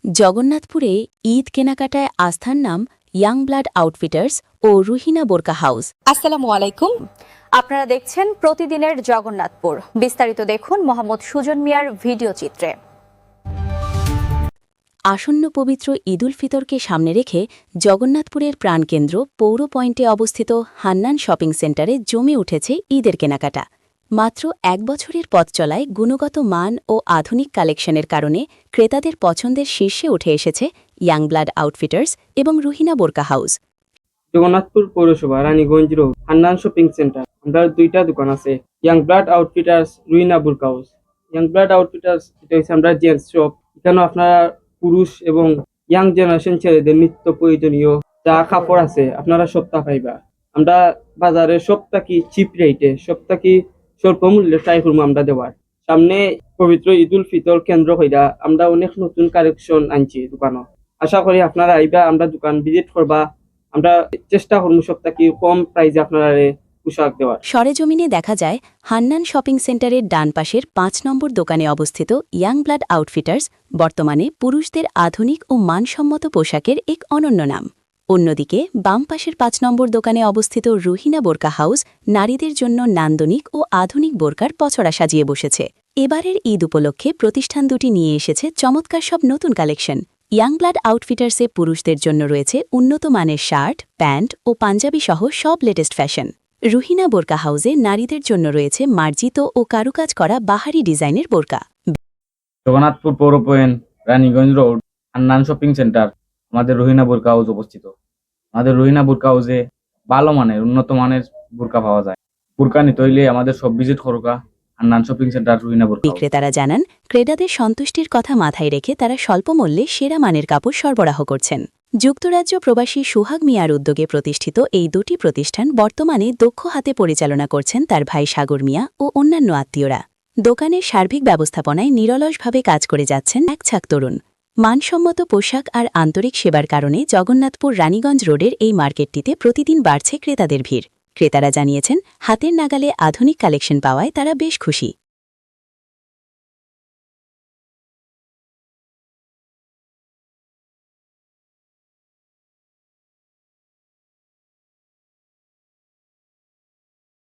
জগন্নাথপুরে ঈদ কেনাকাটায় আস্থার নাম ইয়াং ব্লাড আউটফিটার্স ও রুহিনা বোরকা হাউস। আসসালামু আলাইকুম, আপনারা দেখছেন প্রতিদিনের জগন্নাথপুর। বিস্তারিত দেখুন মোহাম্মদ সুজন মিয়ার ভিডিও চিত্রে। আসন্ন পবিত্র ঈদুল ফিতরকে সামনে রেখে জগন্নাথপুরের প্রাণকেন্দ্র পৌর পয়েন্টে অবস্থিত হান্নান শপিং সেন্টারে জমে উঠেছে ঈদের কেনাকাটা। মাত্র এক বছরের পথ চলায় গুণগত মান ও আধুনিক কালেকশনের কারণে ক্রেতাদের পছন্দের শীর্ষে উঠে এসেছে ইয়াং ব্লাড আউটফিটার্স এবং রুহিনা বোরকা হাউস। জগন্নাথপুর পৌরসভা Raniganj road Hannan shopping centre. আমরা দুইটা দোকান আছে, ইয়াং ব্লাড আউটফিটার্স, রুহিনা বোরকা হাউস। ইয়াং ব্লাড আউটফিটার্স এটা হচ্ছে আমরা জেন্টস শপ। এখানে আপনারা পুরুষ এবং ইয়াং জেনারেশন ছেলেদের নিত্য প্রয়োজনীয় যা কাপড় আছে আপনারা সবটা পাইবা। আমরা বাজারে সবটাকি চিপ রেটে সবটাকি স্বল্প মূল্যে ট্রাই করবো আমরা দেওয়ার। সামনে পবিত্র ঈদুল ফিতর কেন্দ্র কইরা আমরা অনেক নতুন কালেকশন আনছি দোকানও। আশা করি আপনারা আইবা, আমরা দোকান ভিজিট করবা। আমরা চেষ্টা করবো সবটাকি কম প্রাইসে আপনারা পোশাক দেওয়ার। সরেজমিনে দেখা যায় হান্নান শপিং সেন্টারের ডান পাশের ৫ নম্বর দোকানে অবস্থিত ইয়াং ব্লাড আউটফিটার্স বর্তমানে পুরুষদের আধুনিক ও মানসম্মত পোশাকের এক অনন্য নাম। অন্যদিকে বাম পাশের ৫ নম্বর দোকানে অবস্থিত রুহিনা বোরকা হাউস নারীদের জন্য নান্দনিক ও আধুনিক বোরকার পছড়া সাজিয়ে বসেছে। এবারের ঈদ উপলক্ষে প্রতিষ্ঠান দুটি নিয়ে এসেছে চমৎকার সব নতুন কালেকশন। ইয়াং ব্লাড আউটফিটার্সে পুরুষদের জন্য রয়েছে উন্নত মানের শার্ট, প্যান্ট ও পাঞ্জাবি সহ সব লেটেস্ট ফ্যাশন। রুহিনা বোরকা হাউসে নারীদের জন্য রয়েছে মার্জিত ও কারুকাজ করা বাহারি ডিজাইনের বোরকা। জগন্নাথপুর পৌর point Raniganj road Hannan shopping centre আমাদের রুহিনা বোরকা হাউস অবস্থিত। আমাদের রুহিনা বোরকা হাউসে ভালো মানের উন্নত মানের বোরকা পাওয়া যায়। বোরকা নিতে হইলে আমাদের সব ভিজিট করুকা হান্নান শপিং সেন্টার রুহিনা বোরকা হাউস। বিক্রেতারা জানান, ক্রেতাদের সন্তুষ্টির কথা মাথায় রেখে তারা স্বল্প মূল্যে সেরা মানের কাপড় সরবরাহ করছেন। যুক্তরাজ্য প্রবাসী সুহাগ মিয়ার উদ্যোগে প্রতিষ্ঠিত এই দুটি প্রতিষ্ঠান বর্তমানে দক্ষ হাতে পরিচালনা করছেন তার ভাই সাগর মিয়া ও অন্যান্য আত্মীয়রা। দোকানের সার্বিক ব্যবস্থাপনায় নিরলসভাবে কাজ করে যাচ্ছেন এক ছাক তরুণ। মানসম্মত পোশাক আর আন্তরিক সেবার কারণে জগন্নাথপুর রানীগঞ্জ রোডের এই মার্কেটটিতে প্রতিদিন বাড়ছে ক্রেতাদের ভিড়। ক্রেতারা জানিয়েছেন, হাতের নাগালে আধুনিক কালেকশন পাওয়ায় তারা বেশ খুশি।